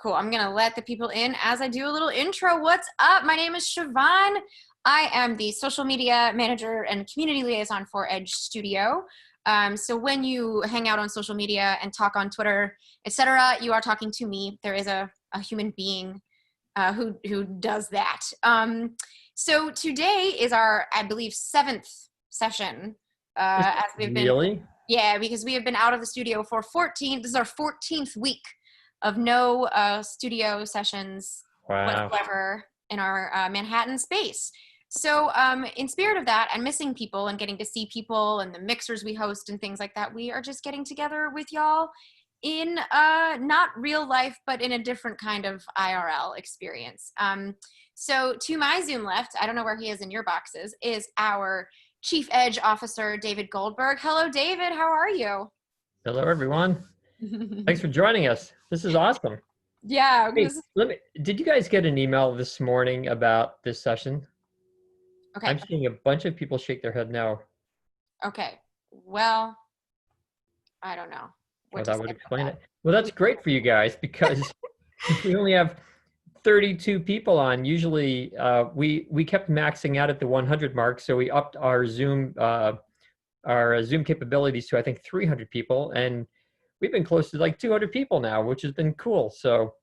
Cool. I'm going to let the people in as I do a little intro. What's up? My name is Siobhan. I am the social media manager and community liaison for Edge Studio. So when you hang out on social media and talk on Twitter, etc., you are talking to me. There is a human being who does that. So today is our, I believe, 7th session. As we've been, really? Yeah, because we have been out of the studio for 14. This is our 14th week of no studio sessions whatsoever in our Manhattan space. So in spirit of that and missing people and getting to see people and the mixers we host and things like that, we are just getting together with y'all in not real life, but in a different kind of IRL experience. So to my Zoom left, I don't know where he is in your boxes, is our Chief Edge Officer, David Goldberg. Hello, David. How are you? Hello, everyone. Thanks for joining us. This is awesome. Yeah. Hey, did you guys get an email this morning about this session? Okay. I'm seeing a bunch of people shake their head no. Okay. Well, I don't know. Well, that would explain it. Well, that's great for you guys because we only have 32 people on. Usually we kept maxing out at the 100 mark, so we upped our Zoom capabilities to, I think, 300 people, and we've been close to like 200 people now, which has been cool. So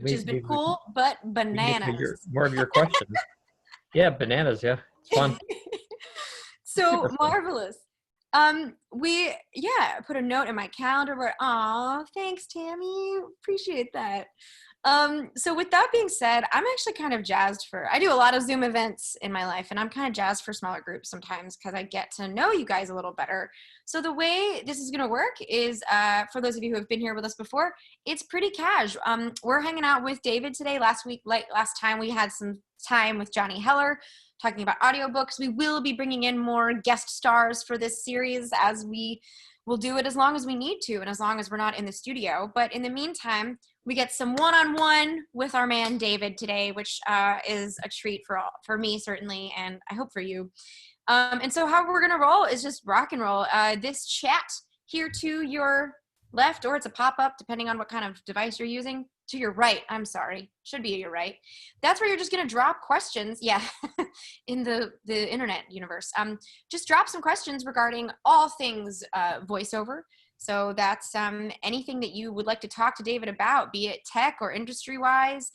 which has been cool, but bananas. More of your questions. Yeah, bananas. Yeah, it's fun. So marvelous. Put a note in my calendar where, aw, thanks, Tammy. Appreciate that. So with that being said, I'm actually kind of jazzed I do a lot of Zoom events in my life, and I'm kind of jazzed for smaller groups sometimes because I get to know you guys a little better. So the way this is going to work is, for those of you who have been here with us before, it's pretty cash. We're hanging out with David today. Last time we had some time with Johnny Heller talking about audiobooks. We will be bringing in more guest stars for this series, as we will do it as long as we need to and as long as we're not in the studio. But in the meantime, we get some one-on-one with our man David today, which is a treat for me, certainly, and I hope for you. And so how we're going to roll is just rock and roll. This chat here to your left, or it's a pop-up, depending on what kind of device you're using. To your right, I'm sorry, should be your right. That's where you're just going to drop questions. Yeah, in the internet universe. Just drop some questions regarding all things voiceover. So that's anything that you would like to talk to David about, be it tech or industry-wise,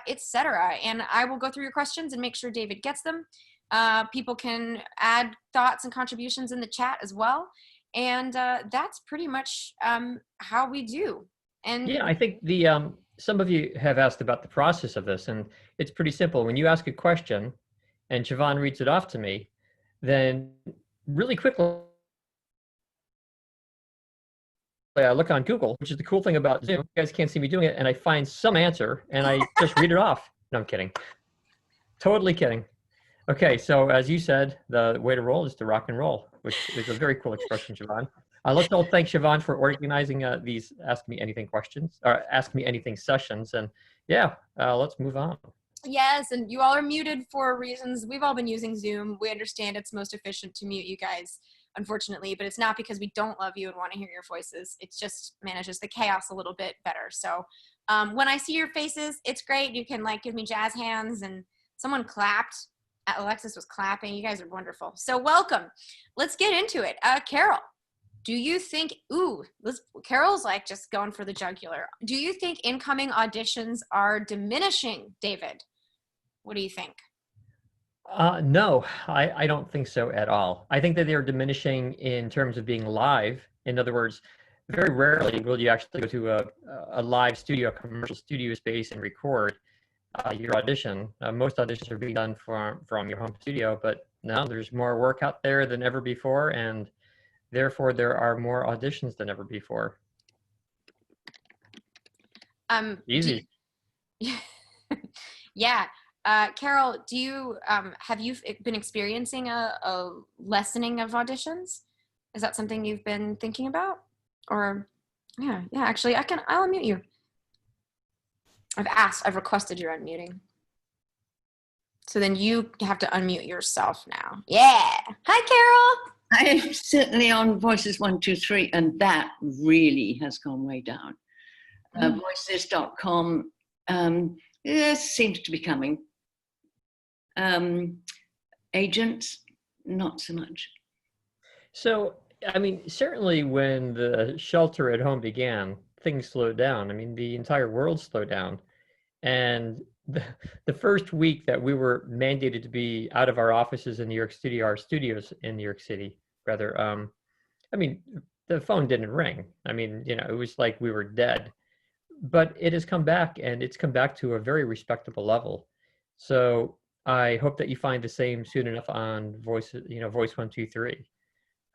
etc. And I will go through your questions and make sure David gets them. People can add thoughts and contributions in the chat as well. And that's pretty much how we do. And yeah, I think some of you have asked about the process of this, and it's pretty simple. When you ask a question and Siobhan reads it off to me, then really quickly I look on Google, which is the cool thing about Zoom. You guys can't see me doing it, and I find some answer and I just read it off. No, I'm kidding. Totally kidding. Okay, so as you said, the way to roll is to rock and roll, which is a very cool expression, Siobhan. Let's all thank Siobhan for organizing these Ask Me Anything questions, or Ask Me Anything sessions. And yeah, let's move on. Yes, and you all are muted for reasons. We've all been using Zoom. We understand it's most efficient to mute you guys, unfortunately, but it's not because we don't love you and want to hear your voices. It just manages the chaos a little bit better. So when I see your faces, it's great. You can like give me jazz hands, and someone clapped. Alexis was clapping. You guys are wonderful. So welcome. Let's get into it. Carol, do you think, Carol's like just going for the jugular. Do you think incoming auditions are diminishing, David? What do you think? No, I don't think so at all. I think that they're diminishing in terms of being live. In other words, very rarely will you actually go to a live studio, a commercial studio space and record your audition. Most auditions are being done from your home studio, but now there's more work out there than ever before, and therefore there are more auditions than ever before. Easy. Yeah. Carol, do you have you been experiencing a lessening of auditions? Is that something you've been thinking about? Or yeah, actually I'll unmute you. I've requested your unmuting. So then you have to unmute yourself now. Yeah. Hi, Carol. I'm certainly on voices 1, 2, 3, and that really has gone way down. Voices.com seems to be coming. Agents, not so much. So, I mean, certainly when the shelter at home began, things slowed down. I mean, the entire world slowed down. And the first week that we were mandated to be out of our offices in New York City, our studios in New York City, rather, I mean, the phone didn't ring. I mean, you know, it was like we were dead. But it has come back, and it's come back to a very respectable level. So I hope that you find the same soon enough on Voice, you know, Voice 123.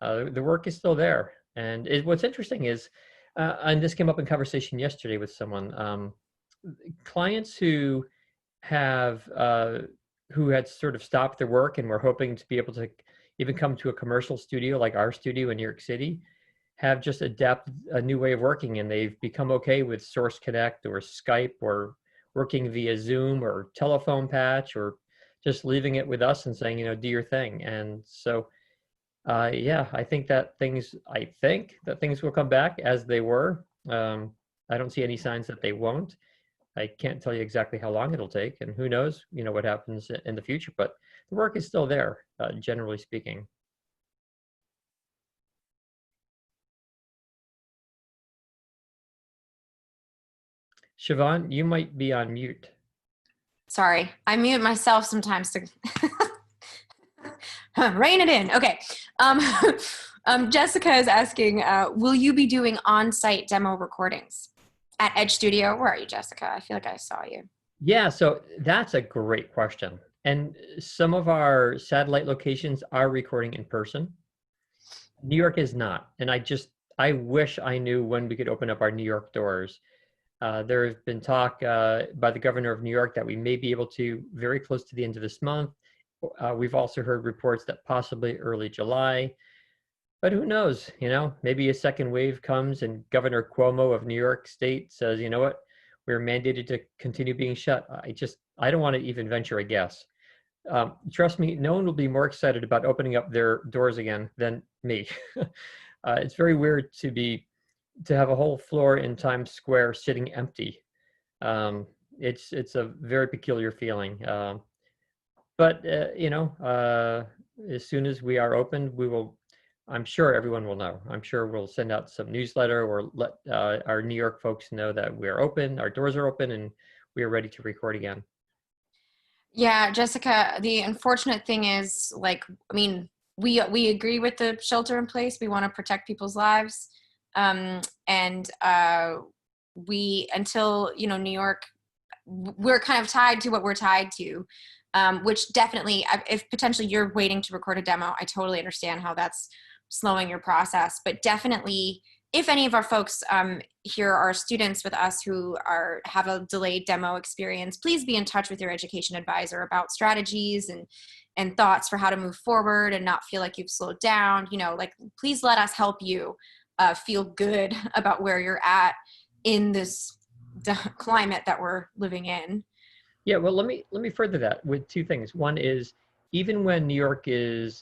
The work is still there. And what's interesting is, and this came up in conversation yesterday with someone, clients have who had sort of stopped their work and were hoping to be able to even come to a commercial studio like our studio in New York City, have just adapted a new way of working, and they've become okay with Source Connect or Skype or working via Zoom or telephone patch or just leaving it with us and saying, you know, do your thing. And so yeah, I think that things will come back as they were. I don't see any signs that they won't. I can't tell you exactly how long it'll take, and who knows, you know, what happens in the future, but the work is still there, generally speaking. Siobhan, you might be on mute. Sorry, I mute myself sometimes to rein it in. Okay. Jessica is asking, will you be doing on-site demo recordings at Edge Studio? Where are you, Jessica? I feel like I saw you. Yeah, so that's a great question. And some of our satellite locations are recording in person. New York is not. And I wish I knew when we could open up our New York doors. There has been talk by the governor of New York that we may be able to very close to the end of this month. We've also heard reports that possibly early July. But who knows, you know, maybe a second wave comes and Governor Cuomo of New York State says, you know what, we're mandated to continue being shut. I don't want to even venture a guess. Trust me, no one will be more excited about opening up their doors again than me. It's very weird to have a whole floor in Times Square sitting empty. It's a very peculiar feeling. But you know, as soon as we are open, I'm sure everyone will know. I'm sure we'll send out some newsletter or let our New York folks know that we're open, our doors are open, and we are ready to record again. Yeah, Jessica, the unfortunate thing is, like, I mean, we agree with the shelter in place. We want to protect people's lives. And we, until, you know, New York, we're kind of tied to what we're tied to, which definitely, if potentially you're waiting to record a demo, I totally understand how that's slowing your process. But definitely, if any of our folks here are students with us who have a delayed demo experience, please be in touch with your education advisor about strategies and thoughts for how to move forward and not feel like you've slowed down. You know, like, please let us help you feel good about where you're at in this climate that we're living in. Yeah, well, let me further that with two things. One is, even when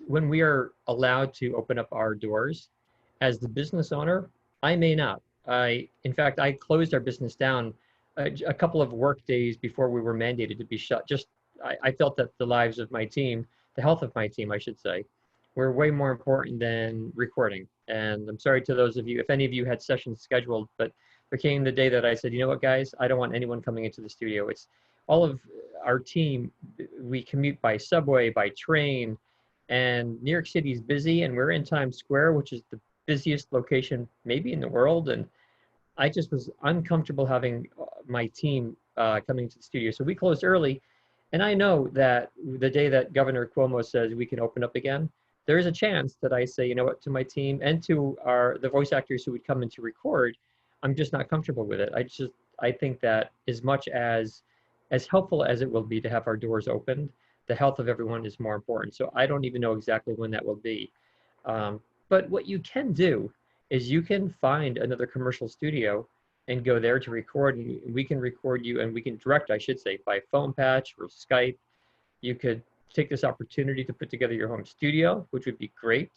when we are allowed to open up our doors, as the business owner, I may not. In fact, I closed our business down a couple of work days before we were mandated to be shut. I felt that the lives of my team, the health of my team, I should say, were way more important than recording. And I'm sorry to those of you, if any of you had sessions scheduled, but there came the day that I said, you know what, guys, I don't want anyone coming into the studio. It's all of our team. We commute by subway, by train, and New York City is busy, and we're in Times Square, which is the busiest location maybe in the world. And I just was uncomfortable having my team coming to the studio. So we closed early. And I know that the day that Governor Cuomo says we can open up again, there is a chance that I say, you know what, to my team and to the voice actors who would come in to record, I'm just not comfortable with it. I think that as much as helpful as it will be to have our doors opened, the health of everyone is more important. So I don't even know exactly when that will be. But what you can do is you can find another commercial studio and go there to record, and we can record you, and we can direct, I should say, by phone patch or Skype. You could take this opportunity to put together your home studio, which would be great.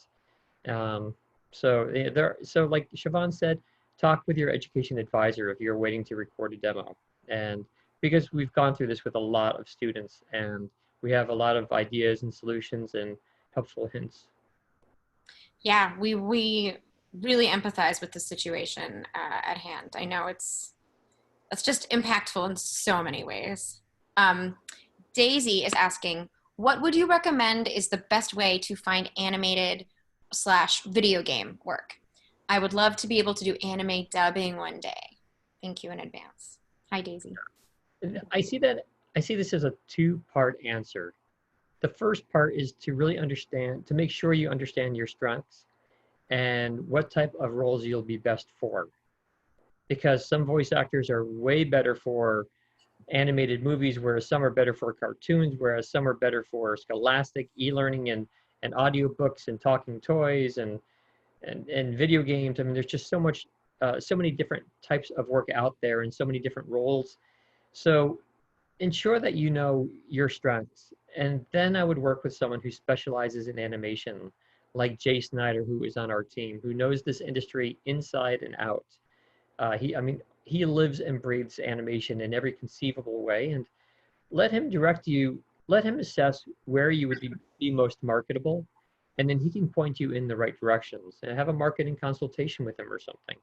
So like Siobhan said, talk with your education advisor if you're waiting to record a demo. And because we've gone through this with a lot of students, and we have a lot of ideas and solutions and helpful hints. Yeah, we really empathize with the situation at hand. I know it's just impactful in so many ways. Daisy is asking, what would you recommend is the best way to find animated / video game work? I would love to be able to do anime dubbing one day. Thank you in advance. Hi, Daisy. I see this as a two-part answer. The first part is to really understand, to make sure you understand your strengths and what type of roles you'll be best for. Because some voice actors are way better for animated movies, whereas some are better for cartoons, whereas some are better for scholastic e-learning and audiobooks and talking toys and video games. I mean, there's just so much, so many different types of work out there and so many different roles. So ensure that you know your strengths. And then I would work with someone who specializes in animation, like Jay Snyder, who is on our team, who knows this industry inside and out. He lives and breathes animation in every conceivable way, and let him direct you, let him assess where you would be most marketable, and then he can point you in the right directions and have a marketing consultation with him or something.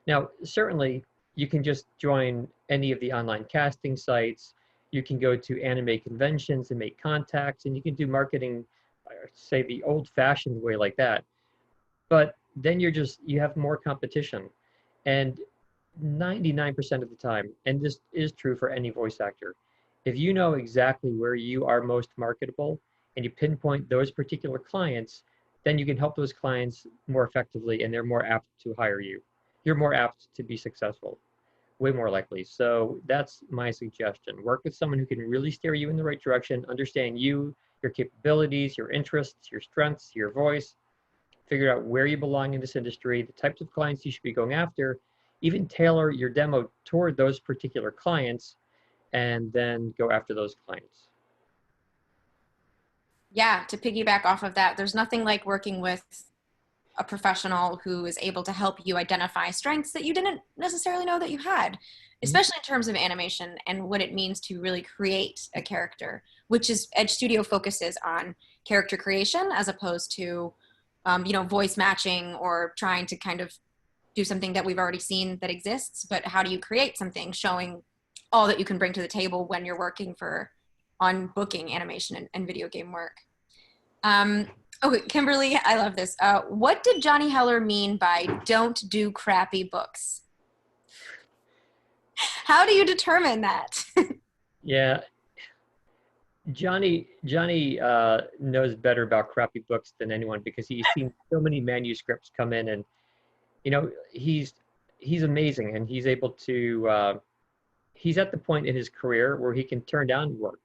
Now, certainly, you can just join any of the online casting sites. You can go to anime conventions and make contacts, and you can do marketing, say the old-fashioned way like that. But then you have more competition. And 99% of the time, and this is true for any voice actor, if you know exactly where you are most marketable and you pinpoint those particular clients, then you can help those clients more effectively and they're more apt to hire you. You're more apt to be successful, way more likely. So that's my suggestion. Work with someone who can really steer you in the right direction, understand you, your capabilities, your interests, your strengths, your voice, figure out where you belong in this industry, the types of clients you should be going after, even tailor your demo toward those particular clients, and then go after those clients. Yeah, to piggyback off of that, there's nothing like working with a professional who is able to help you identify strengths that you didn't necessarily know that you had, especially in terms of animation and what it means to really create a character, which is Edge Studio focuses on character creation as opposed to, voice matching or trying to kind of do something that we've already seen that exists, but how do you create something showing all that you can bring to the table when you're working on booking animation and video game work. Okay, Kimberly, I love this. What did Johnny Heller mean by "don't do crappy books"? How do you determine that? Yeah, Johnny knows better about crappy books than anyone because he's seen so many manuscripts come in, and he's amazing, and he's able to he's at the point in his career where he can turn down work.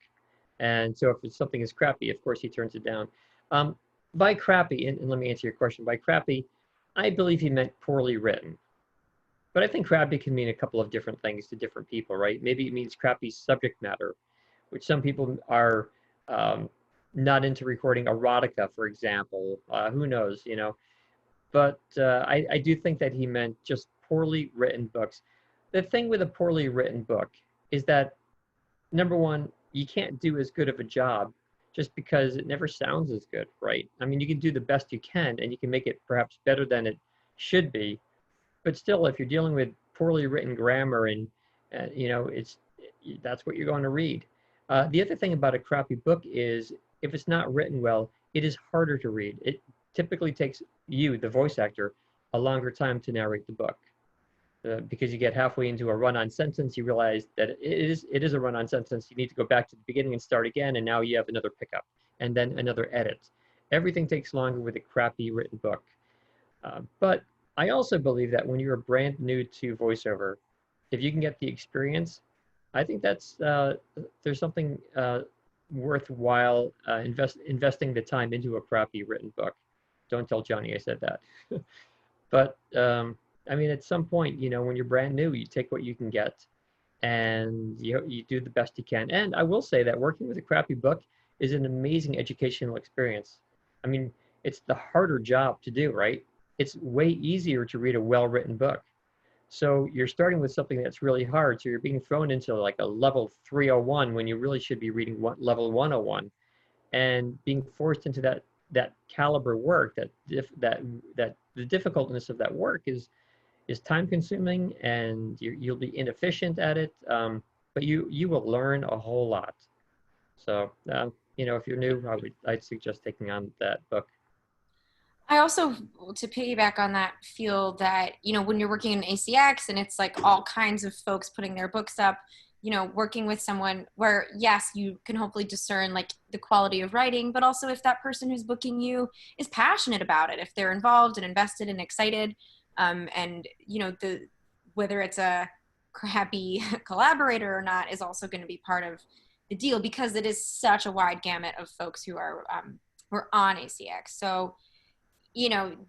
And so if something is crappy, of course he turns it down. By crappy, and let me answer your question, by crappy, I believe he meant poorly written. But I think crappy can mean a couple of different things to different people, right? Maybe it means crappy subject matter, which some people are not into recording erotica, for example. Who knows, But I do think that he meant just poorly written books. The thing with a poorly written book is that, number one, you can't do as good of a job just because it never sounds as good, right? I mean, you can do the best you can and you can make it perhaps better than it should be. But still, if you're dealing with poorly written grammar and, that's what you're going to read. The other thing about a crappy book is if it's not written well, it is harder to read. It typically takes you, the voice actor, a longer time to narrate the book. Because you get halfway into a run-on sentence, you realize that it is a run-on sentence. You need to go back to the beginning and start again, and now you have another pickup, and then another edit. Everything takes longer with a crappy written book. But I also believe that when you're brand new to voiceover, if you can get the experience, I think that's there's something worthwhile investing the time into a crappy written book. Don't tell Johnny I said that. But at some point, when you're brand new, you take what you can get and you do the best you can. And I will say that working with a crappy book is an amazing educational experience. I mean, it's the harder job to do, right? It's way easier to read a well-written book. So you're starting with something that's really hard. So you're being thrown into like a level 301 when you really should be reading level 101, and being forced into that caliber work, that the difficultness of that work is time consuming, and you'll be inefficient at it. But you will learn a whole lot. So if you're new, I'd suggest taking on that book. I also, to piggyback on that, feel that, when you're working in ACX and it's like all kinds of folks putting their books up, working with someone where, yes, you can hopefully discern like the quality of writing, but also if that person who's booking you is passionate about it, if they're involved and invested and excited, and, whether it's a crappy collaborator or not is also going to be part of the deal, because it is such a wide gamut of folks who are on ACX. So,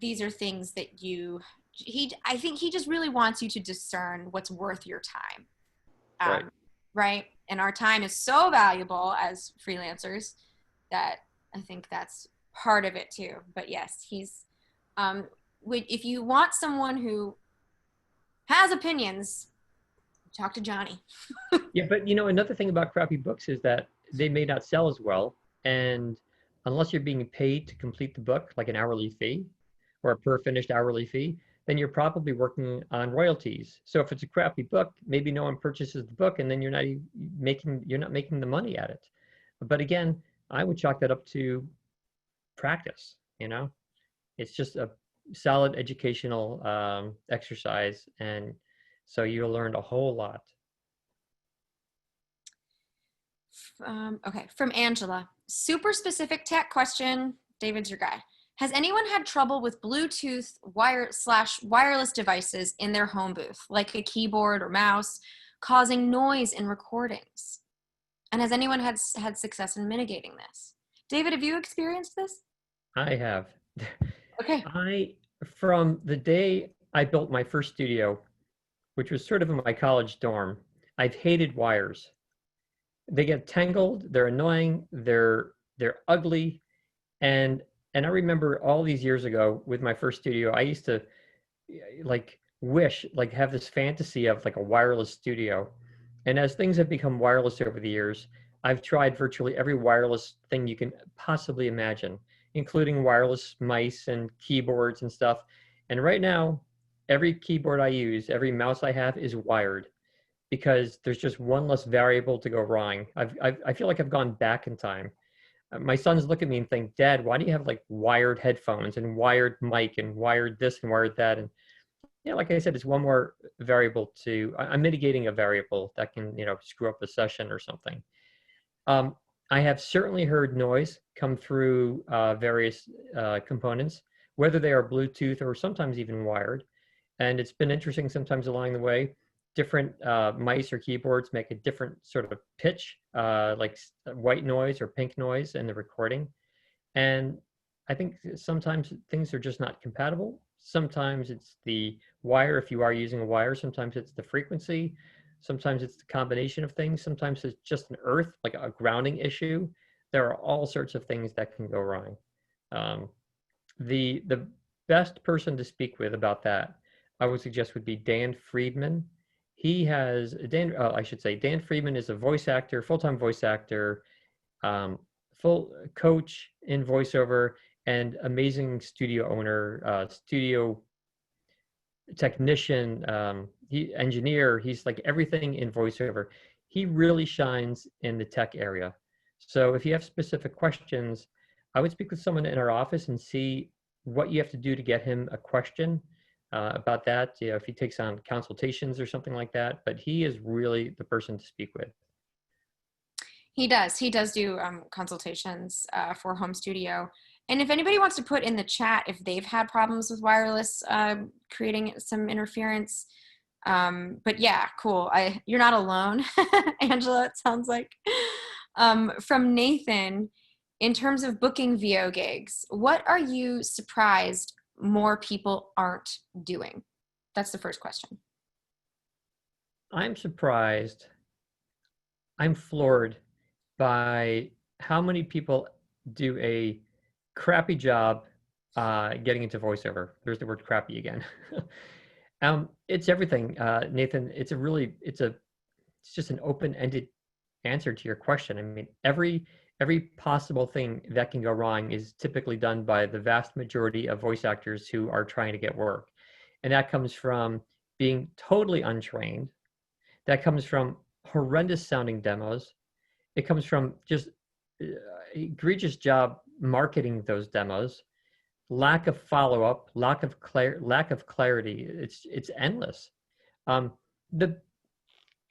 these are things that I think he just really wants you to discern what's worth your time. Right. Right. And our time is so valuable as freelancers that I think that's part of it too. But yes, if you want someone who has opinions, talk to Johnny. Yeah, but another thing about crappy books is that they may not sell as well, and unless you're being paid to complete the book, like an hourly fee or a per finished hourly fee, then you're probably working on royalties. So if it's a crappy book, maybe no one purchases the book, and then you're not making the money at it. But again, I would chalk that up to practice. It's just a solid educational exercise, and so you'll learn a whole lot. Okay, from Angela. Super specific tech question. David's your guy. Has anyone had trouble with Bluetooth wireless devices in their home booth, like a keyboard or mouse, causing noise in recordings? And has anyone had success in mitigating this? David, have you experienced this? I have. Okay. From the day I built my first studio, which was sort of in my college dorm, I've hated wires. They get tangled, they're annoying, they're ugly, and I remember all these years ago with my first studio, I used to have this fantasy of like a wireless studio. And as things have become wireless over the years, I've tried virtually every wireless thing you can possibly imagine, including wireless mice and keyboards and stuff. And right now, every keyboard I use, every mouse I have is wired, because there's just one less variable to go wrong. I feel like I've gone back in time. My sons look at me and think, Dad, why do you have like wired headphones and wired mic and wired this and wired that? And like I said, it's one more variable I'm mitigating a variable that can, screw up the session or something. I have certainly heard noise come through various components, whether they are Bluetooth or sometimes even wired. And it's been interesting sometimes along the way. Different mice or keyboards make a different sort of pitch, like white noise or pink noise in the recording. And I think sometimes things are just not compatible. Sometimes it's the wire, if you are using a wire. Sometimes it's the frequency. Sometimes it's the combination of things. Sometimes it's just an earth, like a grounding issue. There are all sorts of things that can go wrong. The best person to speak with about that, I would suggest, would be Dan Friedman. Dan Friedman is a voice actor, full-time voice actor, full coach in voiceover, and amazing studio owner, studio technician, engineer. He's like everything in voiceover. He really shines in the tech area. So if you have specific questions, I would speak with someone in our office and see what you have to do to get him a question about that, if he takes on consultations or something like that. But he is really the person to speak with. He does do consultations for home studio. And if anybody wants to put in the chat if they've had problems with wireless creating some interference. But yeah, cool. You're not alone, Angela, it sounds like. From Nathan, in terms of booking VO gigs, what are you surprised more people aren't doing? That's the first question. I'm surprised. I'm floored by how many people do a crappy job getting into voiceover. There's the word crappy again. It's everything, Nathan. It's just an open-ended answer to your question. I mean, every possible thing that can go wrong is typically done by the vast majority of voice actors who are trying to get work. And that comes from being totally untrained. That comes from horrendous sounding demos. It comes from just egregious job marketing those demos, lack of follow-up, lack of clarity. It's endless. Um, the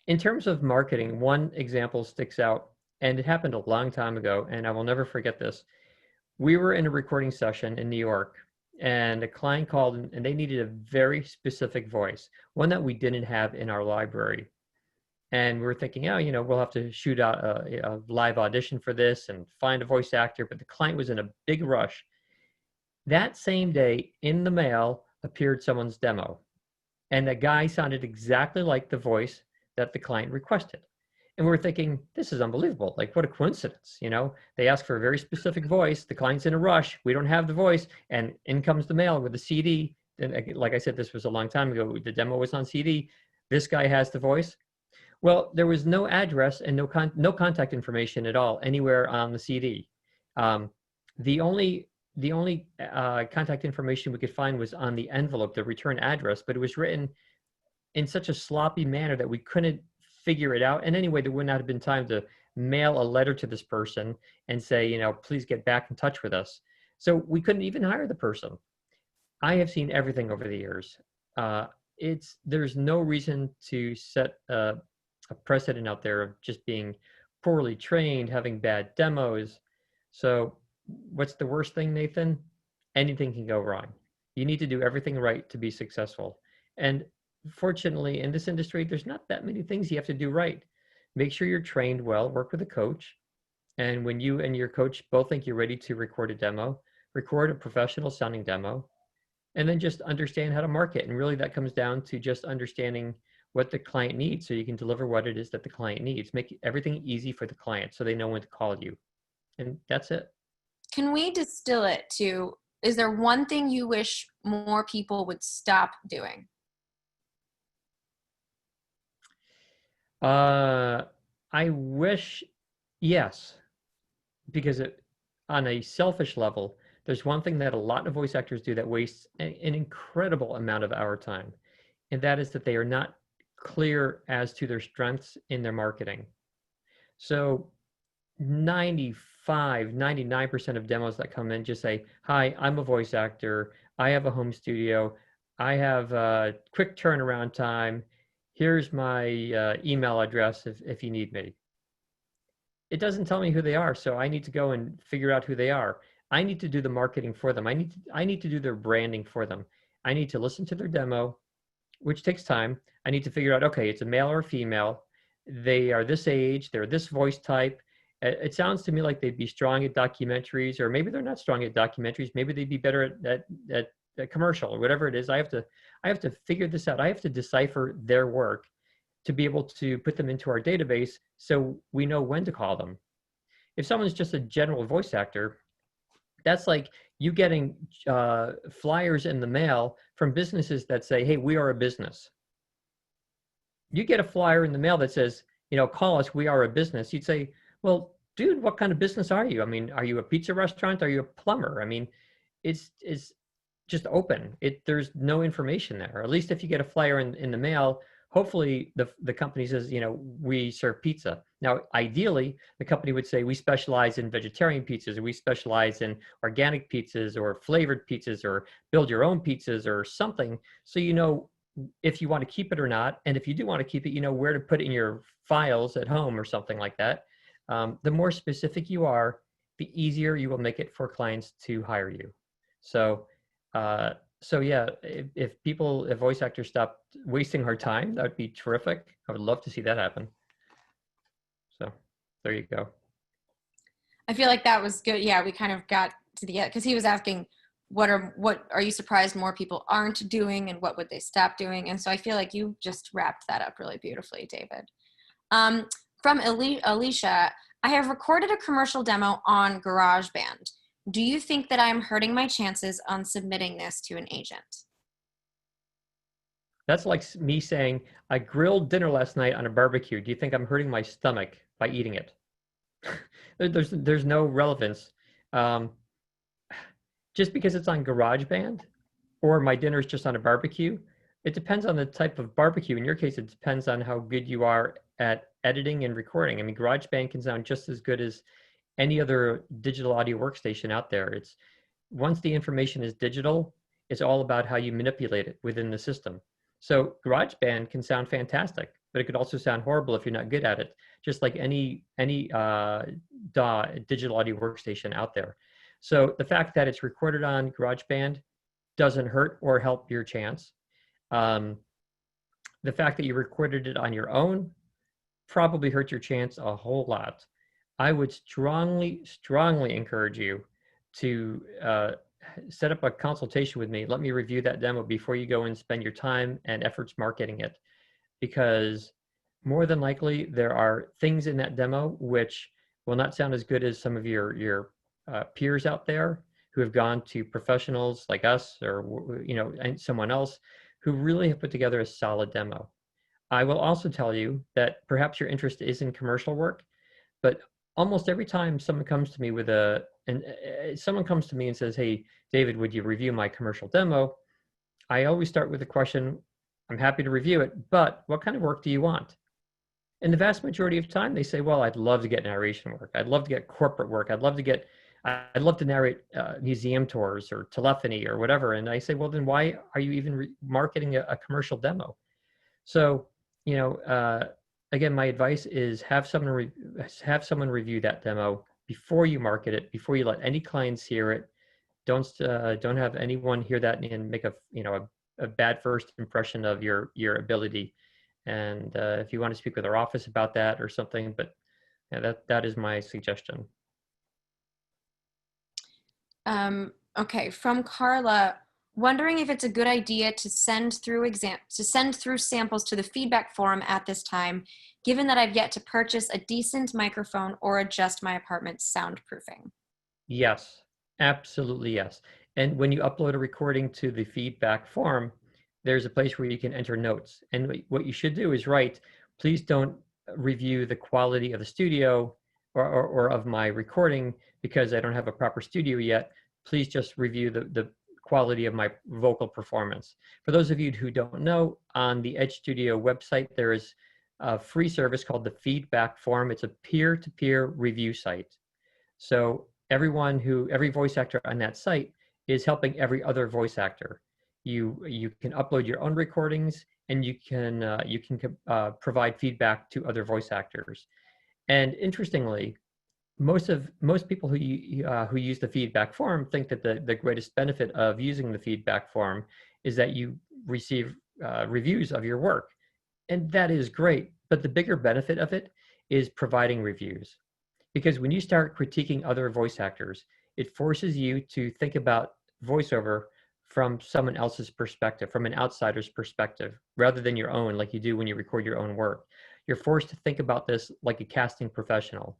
In terms of marketing, one example sticks out, and it happened a long time ago, and I will never forget this. We were in a recording session in New York, and a client called, and they needed a very specific voice, one that we didn't have in our library. And we were thinking, oh, we'll have to shoot out a live audition for this and find a voice actor, but the client was in a big rush. That same day, in the mail, appeared someone's demo, and the guy sounded exactly like the voice that the client requested. And we were thinking, this is unbelievable. Like, what a coincidence. They asked for a very specific voice. The client's in a rush. We don't have the voice. And in comes the mail with the CD. And like I said, this was a long time ago. The demo was on CD. This guy has the voice. Well, there was no address and no contact information at all anywhere on the CD. The only contact information we could find was on the envelope, the return address, but it was written in such a sloppy manner that we couldn't figure it out. And anyway, there would not have been time to mail a letter to this person and say, please get back in touch with us. So we couldn't even hire the person. I have seen everything over the years. There's no reason to set a precedent out there of just being poorly trained, having bad demos. So what's the worst thing, Nathan? Anything can go wrong. You need to do everything right to be successful. And fortunately, in this industry, there's not that many things you have to do right. Make sure you're trained well, work with a coach. And when you and your coach both think you're ready to record a demo, record a professional sounding demo, and then just understand how to market. And really that comes down to just understanding what the client needs so you can deliver what it is that the client needs. Make everything easy for the client so they know when to call you. And that's it. Can we distill it to, is there one thing you wish more people would stop doing? I wish, yes, because on a selfish level, there's one thing that a lot of voice actors do that wastes an incredible amount of our time, and that is that they are not clear as to their strengths in their marketing. So 99% of demos that come in just say, hi, I'm a voice actor. I have a home studio. I have a quick turnaround time. Here's my email address if you need me. It doesn't tell me who they are, so I need to go and figure out who they are. I need to do the marketing for them. I need to do their branding for them. I need to listen to their demo, which takes time. I need to figure out, okay, it's a male or a female. They are this age. They're this voice type. It sounds to me like they'd be strong at documentaries, or maybe they're not strong at documentaries. Maybe they'd be better at commercial or whatever it is. I have to figure this out. I have to decipher their work to be able to put them into our database so we know when to call them. If someone's just a general voice actor, that's like you getting flyers in the mail from businesses that say, hey, we are a business. You get a flyer in the mail that says, call us, we are a business. You'd say, well, dude, what kind of business are you? I mean, are you a pizza restaurant? Are you a plumber? I mean, it's just open. There's no information there. Or at least if you get a flyer in the mail, hopefully the company says, we serve pizza. Now, ideally, the company would say we specialize in vegetarian pizzas, or we specialize in organic pizzas or flavored pizzas or build your own pizzas or something. So if you want to keep it or not. And if you do want to keep it, where to put it in your files at home or something like that. The more specific you are, the easier you will make it for clients to hire you. So yeah, if voice actors stopped wasting our time, that would be terrific. I would love to see that happen. So there you go. I feel like that was good. Yeah, we kind of got to the end because he was asking, what are you surprised more people aren't doing, and what would they stop doing? And so I feel like you just wrapped that up really beautifully, David. From Alicia, I have recorded a commercial demo on GarageBand. Do you think that I'm hurting my chances on submitting this to an agent? That's like me saying, I grilled dinner last night on a barbecue. Do you think I'm hurting my stomach by eating it? There's no relevance. Um, just because it's on GarageBand or my dinner's just on a barbecue, it depends on the type of barbecue. In your case, it depends on how good you are at editing and recording. I mean, GarageBand can sound just as good as any other digital audio workstation out there. It's once the information is digital, it's all about how you manipulate it within the system. So GarageBand can sound fantastic, but it could also sound horrible if you're not good at it, just like any DAW, digital audio workstation out there. So the fact that it's recorded on GarageBand doesn't hurt or help your chance. The fact that you recorded it on your own probably hurt your chance a whole lot. I would strongly, strongly encourage you to set up a consultation with me. Let me review that demo before you go and spend your time and efforts marketing it, because more than likely there are things in that demo which will not sound as good as some of your peers out there who have gone to professionals like us or and someone else who really have put together a solid demo. I will also tell you that perhaps your interest is in commercial work, but almost every time someone comes to me someone comes to me and says, "Hey, David, would you review my commercial demo?" I always start with the question, "I'm happy to review it, but what kind of work do you want?" And the vast majority of time they say, "Well, I'd love to get narration work. I'd love to get corporate work. I'd love to narrate museum tours or telephony or whatever." And I say, "Well, then why are you even marketing a commercial demo?" So, again, my advice is have someone review that demo before you market it, before you let any clients hear it. Don't have anyone hear that and make a bad first impression of your ability. And if you want to speak with our office about that or something, but that is my suggestion. Okay, from Carla, wondering if it's a good idea to send through samples to the feedback forum at this time, given that I've yet to purchase a decent microphone or adjust my apartment's soundproofing. Yes, absolutely yes. And when you upload a recording to the feedback form, there's a place where you can enter notes. And what you should do is write, "Please don't review the quality of the studio or of my recording because I don't have a proper studio yet. Please just review the quality of my vocal performance." For those of you who don't know, on the Edge Studio website, there is a free service called the Feedback Forum. It's a peer-to-peer review site. So every voice actor on that site is helping every other voice actor. You can upload your own recordings and you can provide feedback to other voice actors. And interestingly, most people who use the feedback forum think that the greatest benefit of using the feedback forum is that you receive reviews of your work. And that is great. But the bigger benefit of it is providing reviews. Because when you start critiquing other voice actors, it forces you to think about voiceover from someone else's perspective, from an outsider's perspective, rather than your own, like you do when you record your own work. You're forced to think about this like a casting professional.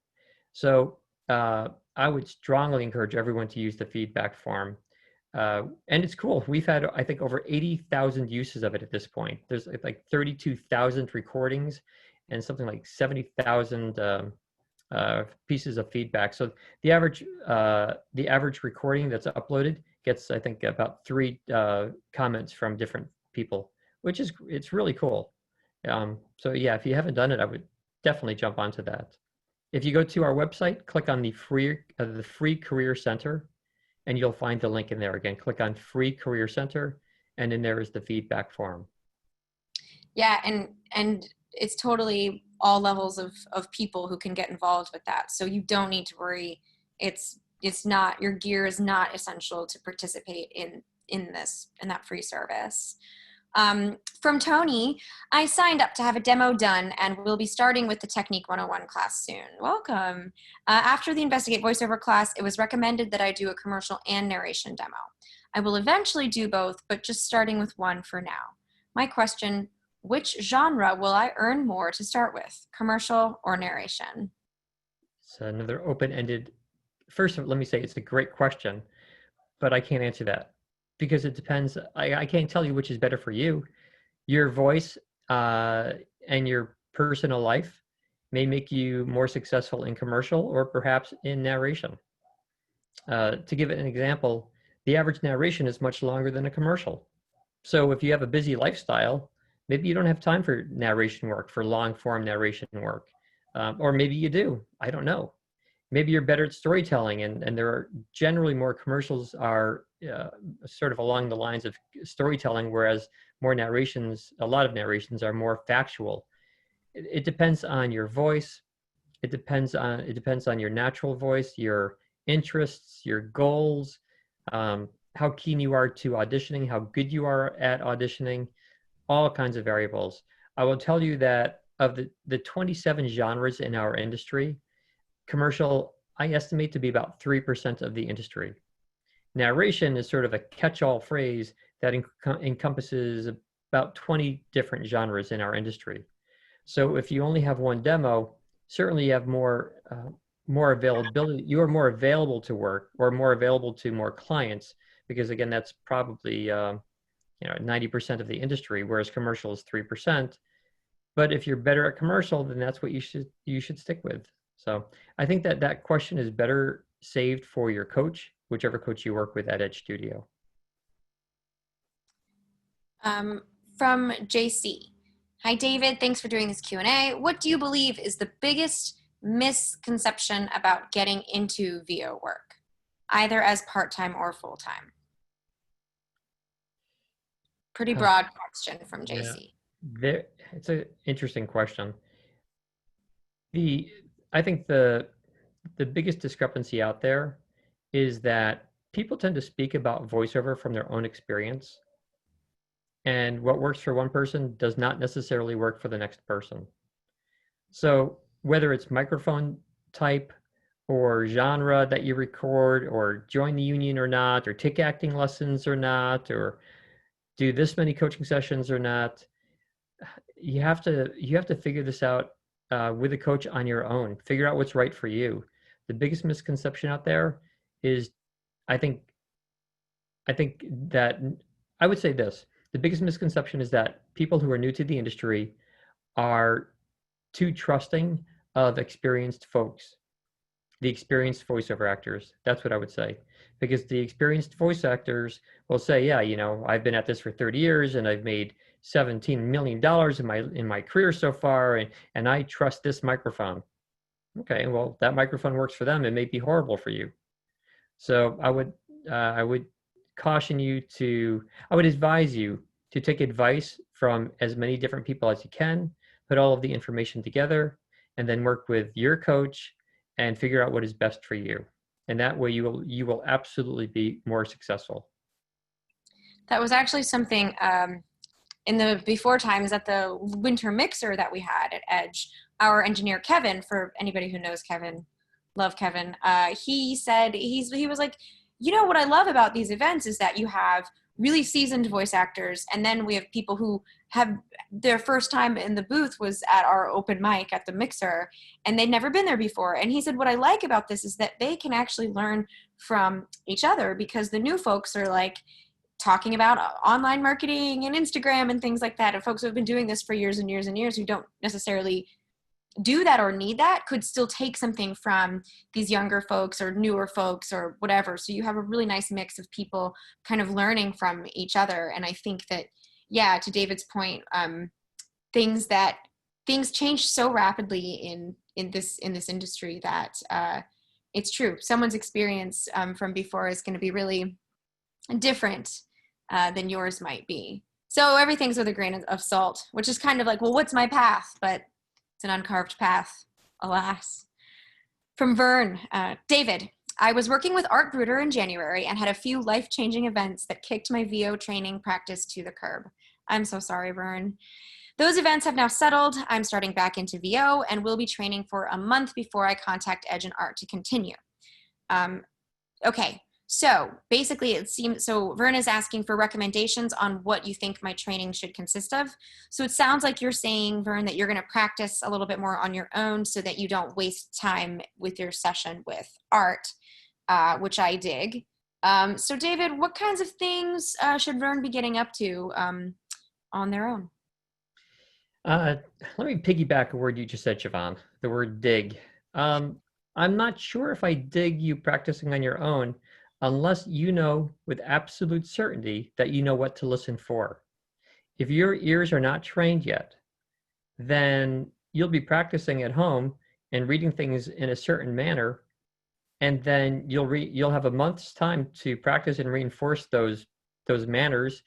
So I would strongly encourage everyone to use the feedback form. And it's cool. We've had, I think, over 80,000 uses of it at this point. There's like 32,000 recordings and something like 70,000 pieces of feedback. So the average recording that's uploaded gets, I think, about 3 comments from different people, it's really cool. So yeah, if you haven't done it, I would definitely jump onto that. If you go to our website, click on the free Career Center, and you'll find the link in there. Again, click on Free Career Center, and in there is the feedback form. Yeah, and it's totally all levels of people who can get involved with that. So you don't need to worry. It's not, your gear is not essential to participate in that free service. From Tony, I signed up to have a demo done and we'll be starting with the Technique 101 class soon. Welcome. After the Investigate voiceover class, it was recommended that I do a commercial and narration demo. I will eventually do both, but just starting with one for now. My question, which genre will I earn more to start with, commercial or narration? It's another open-ended. First, let me say it's a great question, but I can't answer that because it depends. I can't tell you which is better for you. Your voice and your personal life may make you more successful in commercial or perhaps in narration. To give it an example, the average narration is much longer than a commercial. So if you have a busy lifestyle, maybe you don't have time for narration work, for long form narration work. Or maybe you do, I don't know. Maybe you're better at storytelling, and there are generally more commercials are sort of along the lines of storytelling, whereas more narrations, a lot of narrations are more factual. It depends on your voice. It depends on your natural voice, your interests, your goals, how keen you are to auditioning, how good you are at auditioning, all kinds of variables. I will tell you that of the 27 genres in our industry, commercial, I estimate to be about 3% of the industry. Narration is sort of a catch-all phrase that encompasses about 20 different genres in our industry. So if you only have one demo, certainly you have more availability. You are more available to work, or more available to more clients, because again, that's probably 90% of the industry, whereas commercial is 3%. But if you're better at commercial, then that's what you should stick with. So I think that question is better saved for your coach, whichever coach you work with at Edge Studio. From JC. Hi, David. Thanks for doing this Q&A. What do you believe is the biggest misconception about getting into VO work, either as part-time or full-time? Pretty broad question from JC. Yeah, it's an interesting question. I think the biggest discrepancy out there is that people tend to speak about voiceover from their own experience. And what works for one person does not necessarily work for the next person. So whether it's microphone type or genre that you record, or join the union or not, or take acting lessons or not, or do this many coaching sessions or not, you have to figure this out with a coach on your own. Figure out what's right for you. The biggest misconception out there is, I think that I would say this. The biggest misconception is that people who are new to the industry are too trusting of experienced folks, the experienced voiceover actors. That's what I would say. Because the experienced voice actors will say, yeah, I've been at this for 30 years and I've made $17 million in my career so far, and I trust this microphone. Okay, well, that microphone works for them. It may be horrible for you. So I would advise you to take advice from as many different people as you can, put all of the information together, and then work with your coach and figure out what is best for you. And that way you will absolutely be more successful. That was actually something in the before times at the winter mixer that we had at Edge. Our engineer, Kevin, for anybody who knows Kevin, love Kevin, he said, he was like, what I love about these events is that you have really seasoned voice actors, and then we have people who have their first time in the booth was at our open mic at the mixer, and they'd never been there before. And he said, what I like about this is that they can actually learn from each other, because the new folks are like talking about online marketing and Instagram and things like that, and folks who have been doing this for years and years and years who don't necessarily do that or need that could still take something from these younger folks or newer folks or whatever. So you have a really nice mix of people kind of learning from each other. And I think that, yeah, to David's point, things change so rapidly in this industry that it's true. Someone's experience from before is going to be really different than yours might be. So everything's with a grain of salt, which is kind of like, well, what's my path? But it's an uncarved path, alas. From Vern, David, I was working with Art Bruder in January and had a few life-changing events that kicked my VO training practice to the curb. I'm so sorry, Vern. Those events have now settled. I'm starting back into VO and will be training for a month before I contact Edge and Art to continue. Okay. So basically Vern is asking for recommendations on what you think my training should consist of. So it sounds like you're saying, Vern, that you're going to practice a little bit more on your own so that you don't waste time with your session with Art, which I dig. So David, what kinds of things should Vern be getting up to on their own? Uh, Let me piggyback a word you just said, Siobhan, the word dig. Um, I'm not sure if I dig you practicing on your own unless you know with absolute certainty that you know what to listen for. If your ears are not trained yet, then you'll be practicing at home and reading things in a certain manner, and then you'll have a month's time to practice and reinforce those manners,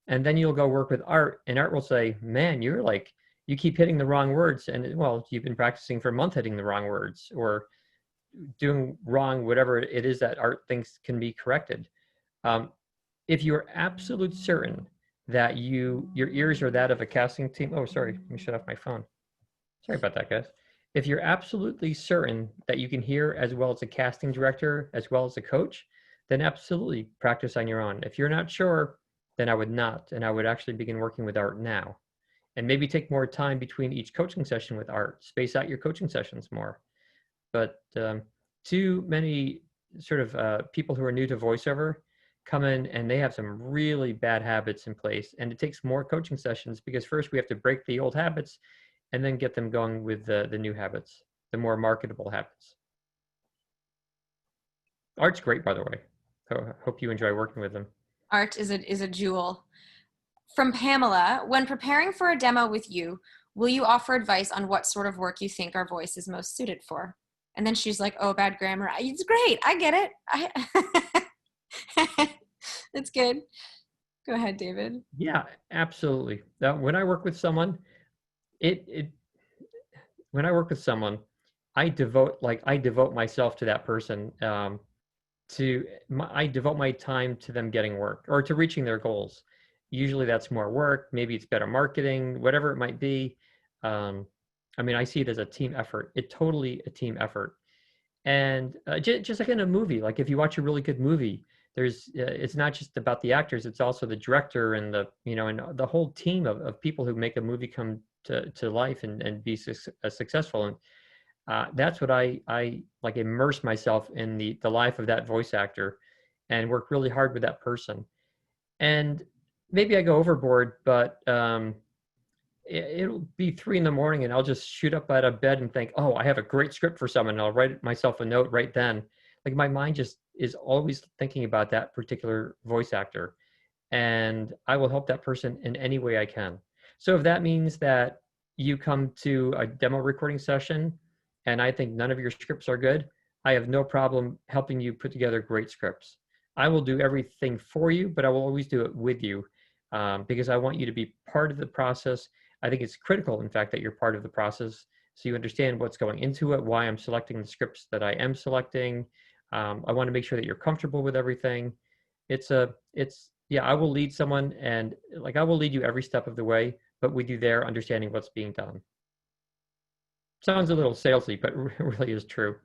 and then you'll go work with Art, and Art will say, man, you keep hitting the wrong words, and well, you've been practicing for a month hitting the wrong words or doing wrong whatever it is that Art thinks can be corrected. um, if you're absolute certain that your ears are that of a casting team. Oh, sorry, let me shut off my phone. Sorry about that, guys. If you're absolutely certain that you can hear as well as a casting director, as well as a coach, then absolutely practice on your own. If you're not sure, then I would not. And I would actually begin working with Art now. And maybe take more time between each coaching session with Art. Space out your coaching sessions more. But too many sort of people who are new to voiceover come in and they have some really bad habits in place. And it takes more coaching sessions because first we have to break the old habits and then get them going with the new habits, the more marketable habits. Art's great, by the way. Hope you enjoy working with him. Art is a jewel. From Pamela, when preparing for a demo with you, will you offer advice on what sort of work you think our voice is most suited for? And then she's like, oh, bad grammar. It's great. I get it. It's good. Go ahead, David. Yeah, absolutely. Now, when I work with someone, it when I work with someone, I devote myself to that person. I devote my time to them getting work or to reaching their goals. Usually that's more work. Maybe it's better marketing, whatever it might be. I mean, I see it as a team effort. It's totally a team effort. And just like in a movie, like if you watch a really good movie, it's not just about the actors, it's also the director and and the whole team of people who make a movie come to life and be successful. And that's what I like, immerse myself in the life of that voice actor and work really hard with that person. And maybe I go overboard, but it'll be 3 a.m. and I'll just shoot up out of bed and think, oh, I have a great script for someone. And I'll write myself a note right then. Like my mind just is always thinking about that particular voice actor, and I will help that person in any way I can. So if that means that you come to a demo recording session and I think none of your scripts are good, I have no problem helping you put together great scripts. I will do everything for you, but I will always do it with you, because I want you to be part of the process. I think it's critical, in fact, that you're part of the process so you understand what's going into it, why I'm selecting the scripts that I am selecting. I want to make sure that you're comfortable with everything. Yeah, I will lead someone, and like I will lead you every step of the way, but with you there understanding what's being done. Sounds a little salesy, but it really is true.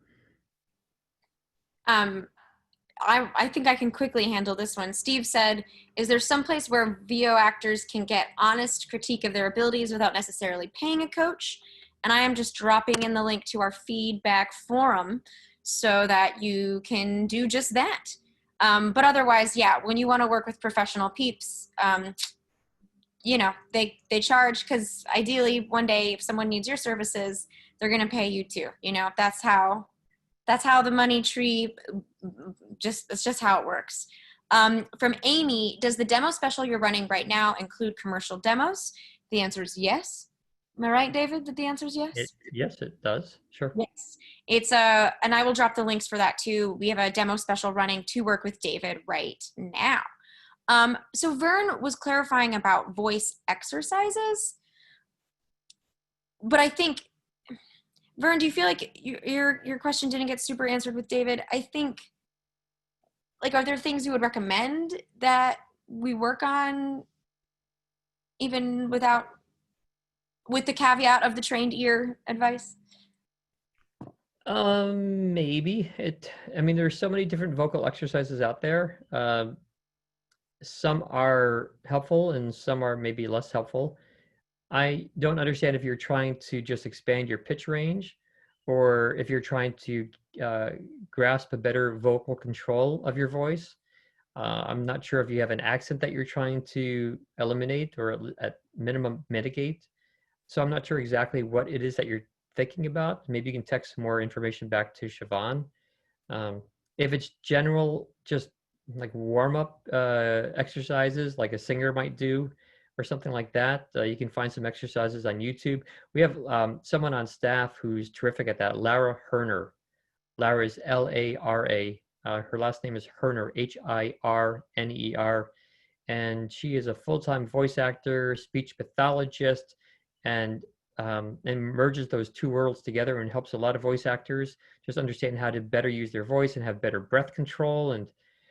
I think I can quickly handle this one. Steve said, is there some place where VO actors can get honest critique of their abilities without necessarily paying a coach? And I am just dropping in the link to our feedback forum so that you can do just that. But otherwise, yeah, when you want to work with professional peeps, they charge, because ideally one day if someone needs your services, they're going to pay you too. That's how the money tree, it's just how it works. From Amy, does the demo special you're running right now include commercial demos? The answer is yes. Am I right, David, that the answer is yes? Yes, it does. Sure. Yes. And I will drop the links for that too. We have a demo special running to work with David right now. So Vern was clarifying about voice exercises, but I think, Vern, do you feel like your question didn't get super answered with David? I think, like, are there things you would recommend that we work on even with the caveat of the trained ear advice? Maybe I mean, there's so many different vocal exercises out there. Some are helpful and some are maybe less helpful. I don't understand if you're trying to just expand your pitch range or if you're trying to grasp a better vocal control of your voice. I'm not sure if you have an accent that you're trying to eliminate or at minimum mitigate. So I'm not sure exactly what it is that you're thinking about. Maybe you can text some more information back to Siobhan. Um, if it's general, just like warm up exercises like a singer might do or something like that, you can find some exercises on YouTube. We have someone on staff who's terrific at that, Lara Herner. Lara is Lara. Her last name is Herner, Hirner, and she is a full-time voice actor, speech pathologist, and merges those two worlds together and helps a lot of voice actors just understand how to better use their voice and have better breath control. And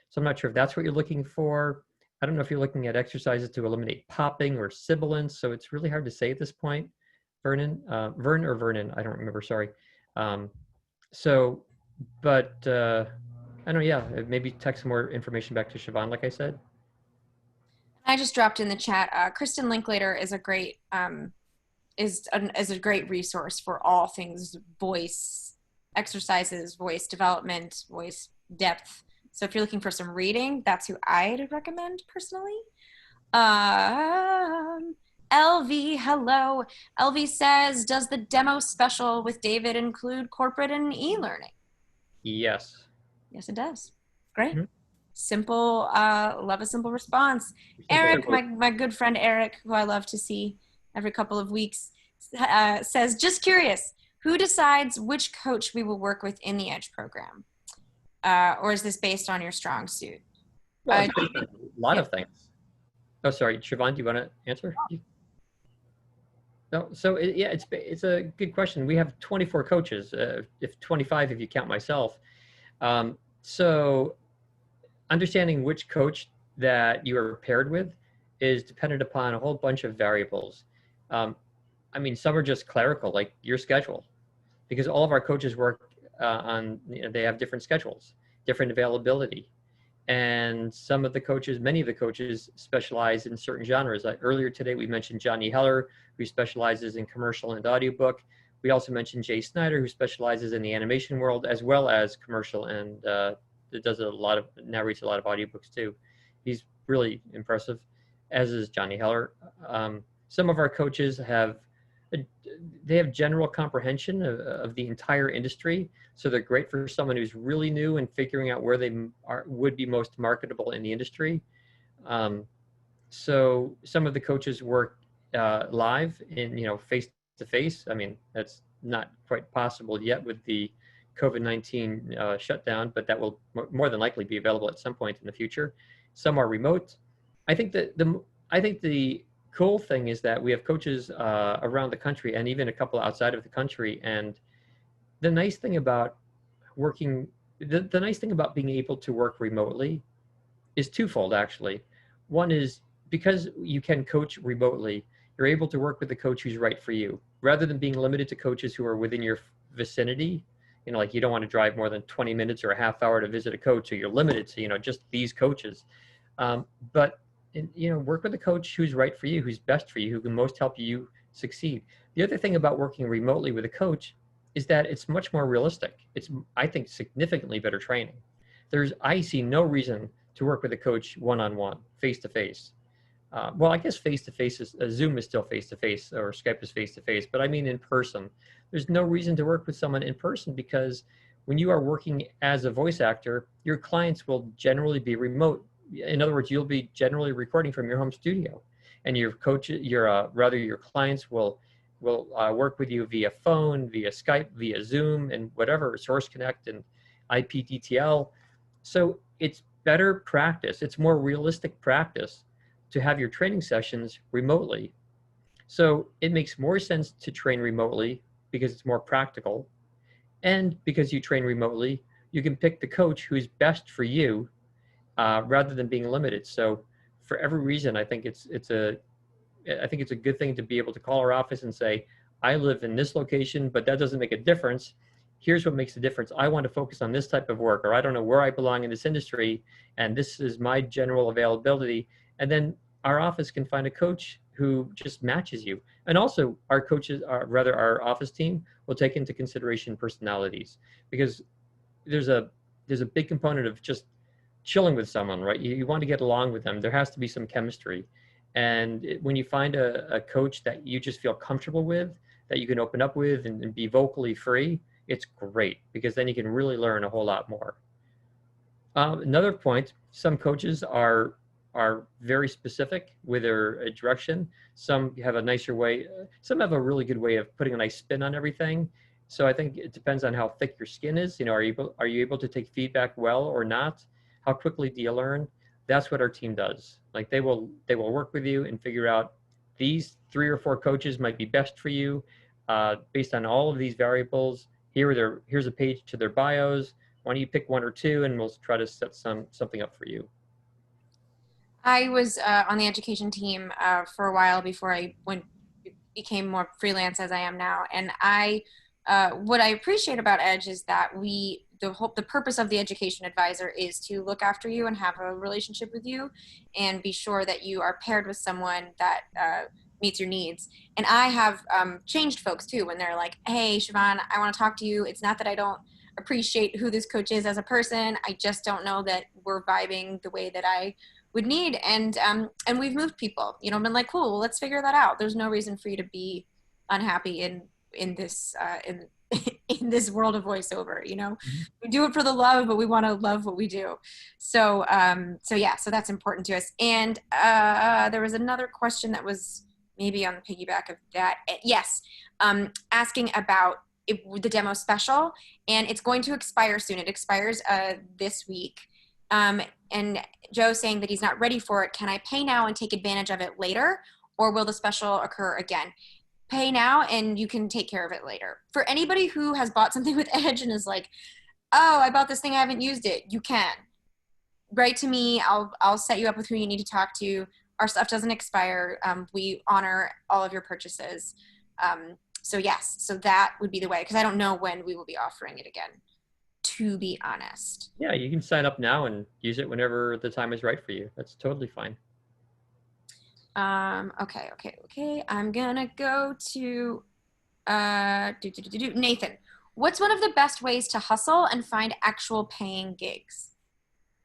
so I'm not sure if that's what you're looking for. I don't know if you're looking at exercises to eliminate popping or sibilance. So it's really hard to say at this point. Vern or Vernon, I don't remember, sorry. Um, so, but I don't know, yeah, maybe text some more information back to Siobhan, like I said. I just dropped in the chat. Kristen Linklater is a great is a great resource for all things voice exercises, voice development, voice depth. So if you're looking for some reading, that's who I'd recommend personally. LV, hello. LV says, does the demo special with David include corporate and e-learning? Yes. Yes, it does. Great. Mm-hmm. Simple, love a simple response. Eric, my good friend Eric, who I love to see every couple of weeks, says, just curious, who decides which coach we will work with in the Edge program? Or is this based on your strong suit? Well, it's based on a lot of things. Oh, sorry, Siobhan, do you want to answer? No, so yeah, it's a good question. We have 24 coaches, if 25 if you count myself. So understanding which coach that you are paired with is dependent upon a whole bunch of variables. I mean, some are just clerical, like your schedule, because all of our coaches work they have different schedules, different availability. And some of the coaches, many of the coaches specialize in certain genres. Earlier today, we mentioned Johnny Heller, who specializes in commercial and audiobook. We also mentioned Jay Snyder, who specializes in the animation world, as well as commercial, and does narrates a lot of audiobooks too. He's really impressive, as is Johnny Heller. Some of our coaches have general comprehension of the entire industry. So they're great for someone who's really new and figuring out where they would be most marketable in the industry. So some of the coaches work live in, face to face. I mean, that's not quite possible yet with the COVID-19 shutdown, but that will more than likely be available at some point in the future. Some are remote. I think that the cool thing is that we have coaches around the country and even a couple outside of the country. And the nice thing about the nice thing about being able to work remotely is twofold, actually. One is because you can coach remotely, you're able to work with the coach who's right for you, rather than being limited to coaches who are within your vicinity. Like you don't want to drive more than 20 minutes or a half hour to visit a coach, so you're limited to, just these coaches. But work with a coach who's right for you, who's best for you, who can most help you succeed. The other thing about working remotely with a coach is that it's much more realistic. It's, I think, significantly better training. I see no reason to work with a coach one-on-one, face-to-face. Well, I guess face-to-face Zoom is still face-to-face, or Skype is face-to-face, but I mean in person. There's no reason to work with someone in person, because when you are working as a voice actor, your clients will generally be remote. In other words, you'll be generally recording from your home studio, and your clients will work with you via phone, via Skype, via Zoom, and whatever, Source Connect and IPDTL. So it's better practice. It's more realistic practice to have your training sessions remotely. So it makes more sense to train remotely because it's more practical. And because you train remotely, you can pick the coach who's best for you rather than being limited. So for every reason, I think it's a good thing to be able to call our office and say, I live in this location, but that doesn't make a difference. Here's what makes a difference. I want to focus on this type of work, or I don't know where I belong in this industry, and this is my general availability. And then our office can find a coach who just matches you. And also our office team will take into consideration personalities, because there's a big component of just chilling with someone, right? You want to get along with them. There has to be some chemistry. And when you find a coach that you just feel comfortable with, that you can open up with and be vocally free, it's great, because then you can really learn a whole lot more. Another point, some coaches are very specific with their direction. Some have a nicer way. Some have a really good way of putting a nice spin on everything. So I think it depends on how thick your skin is. Are you able to take feedback well or not? How quickly do you learn? That's what our team does. Like they will work with you and figure out these 3 or 4 coaches might be best for you based on all of these variables. Here's a page to their bios. Why don't you pick 1 or 2, and we'll try to set something up for you. I was on the education team for a while before I became more freelance as I am now. And what I appreciate about Edge is that the purpose of the education advisor is to look after you and have a relationship with you and be sure that you are paired with someone that meets your needs. And I have changed folks too when they're like, hey, Siobhan, I want to talk to you. It's not that I don't appreciate who this coach is as a person. I just don't know that we're vibing the way that I would need. And we've moved people, been like, cool, well, let's figure that out. There's no reason for you to be unhappy in this in this world of voiceover. We do it for the love, but we want to love what we do. So so that's important to us. And there was another question that was maybe on the piggyback of that. Yes, asking about the demo special, and it's going to expire soon. It expires this week. And Joe's saying that he's not ready for it. Can I pay now and take advantage of it later, or will the special occur again? Pay now and you can take care of it later. For anybody who has bought something with Edge and is like, oh, I bought this thing, I haven't used it, you can. Write to me. I'll set you up with who you need to talk to. Our stuff doesn't expire. We honor all of your purchases. So yes, so that would be the way, because I don't know when we will be offering it again, to be honest. Yeah, you can sign up now and use it whenever the time is right for you. That's totally fine. Okay. I'm gonna go to Nathan. What's one of the best ways to hustle and find actual paying gigs?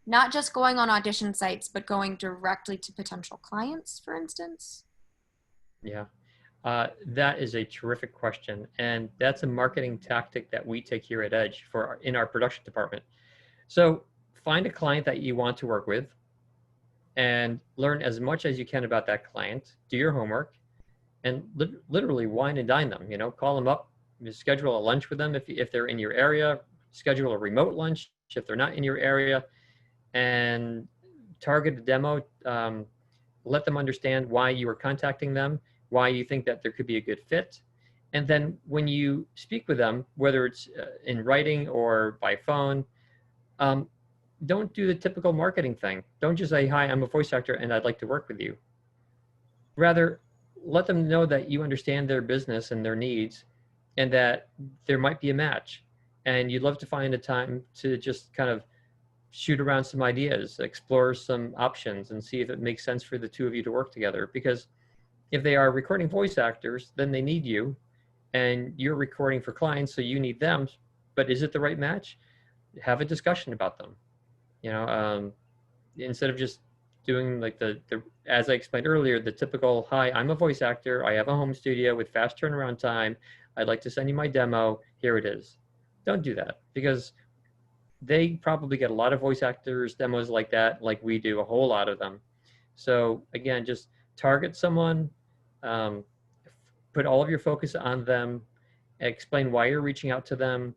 Not just going on audition sites, but going directly to potential clients, for instance? Yeah. That is a terrific question, and that's a marketing tactic that we take here at Edge in our production department. So find a client that you want to work with and learn as much as you can about that client. Do your homework and literally wine and dine them. Call them up, schedule a lunch with them if they're in your area, schedule a remote lunch if they're not in your area, and target a demo. Let them understand why you are contacting them, why you think that there could be a good fit. And then when you speak with them, whether it's in writing or by phone, don't do the typical marketing thing. Don't just say, hi, I'm a voice actor and I'd like to work with you. Rather, let them know that you understand their business and their needs and that there might be a match. And you'd love to find a time to just kind of shoot around some ideas, explore some options, and see if it makes sense for the two of you to work together. Because if they are recording voice actors, then they need you, and you're recording for clients, so you need them. But is it the right match? Have a discussion about them. Instead of just doing like the as I explained earlier, the typical, hi, I'm a voice actor, I have a home studio with fast turnaround time, I'd like to send you my demo, here it is. Don't do that, because they probably get a lot of voice actors demos like that, like we do, a whole lot of them. So again, just target someone, put all of your focus on them, explain why you're reaching out to them,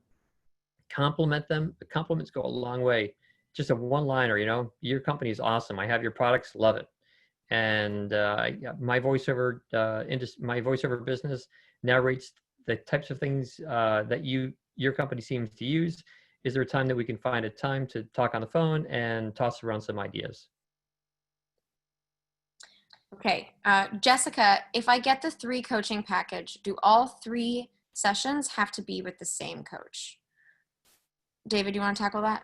compliment them. The compliments go a long way. Just a one-liner, your company is awesome, I have your products, love it. And my voiceover business narrates the types of things that your company seems to use. Is there a time that we can find a time to talk on the phone and toss around some ideas? Okay, Jessica, if I get the 3 coaching package, do all 3 sessions have to be with the same coach? David, do you want to tackle that?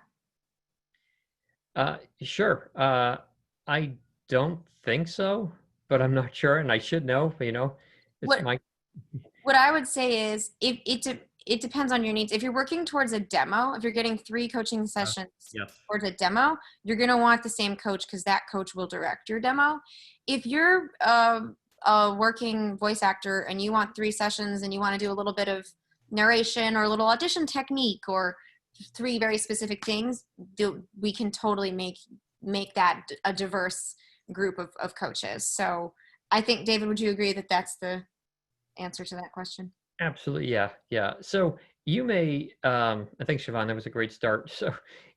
Sure. I don't think so, but I'm not sure, and I should know. It's what I would say is, if it depends on your needs. If you're working towards a demo, if you're getting 3 coaching sessions Yes. towards a demo, you're going to want the same coach because that coach will direct your demo. If you're a working voice actor and you want 3 sessions and you want to do a little bit of narration or a little audition technique or 3 very specific things, we can totally make that a diverse group of coaches. So I think, David, would you agree that that's the answer to that question? Absolutely. Yeah. Yeah. So you may, I think, Siobhan, that was a great start. So,